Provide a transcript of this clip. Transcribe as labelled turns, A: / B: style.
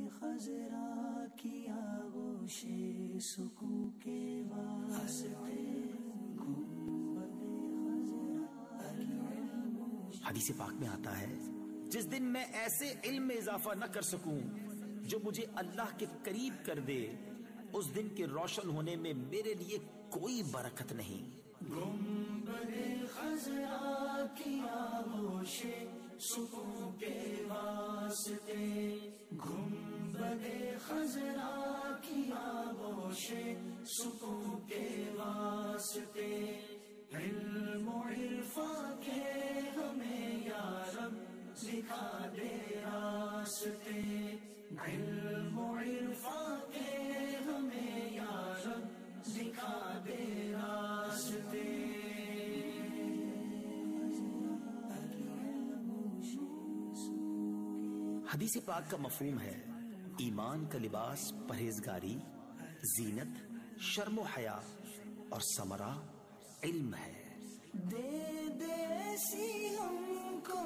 A: خضرا کی آغوش سکون کے واسطے
B: حدیث پاک میں آتا ہے جس دن میں ایسے علم میں اضافہ نہ کر سکوں جو مجھے اللہ کے قریب کر دے، اس دن کے روشن ہونے میں میرے لیے کوئی برکت نہیں۔
A: گنبد خضرا کی آغوش سکون کے واسطے، گنبد خضرا کی آغوش سکون کے واسطے، علم و عرفان کے ہمیں یا رب دکھا دے راستے، علم و عرفان کے ہمیں یا رب دکھا دے راستے۔
B: حدیث پاک کا مفہوم ہے ایمان کا لباس پرہیزگاری، زینت، شرم و حیا اور ثمرہ علم ہے۔
A: دے دے ایسی ہم کو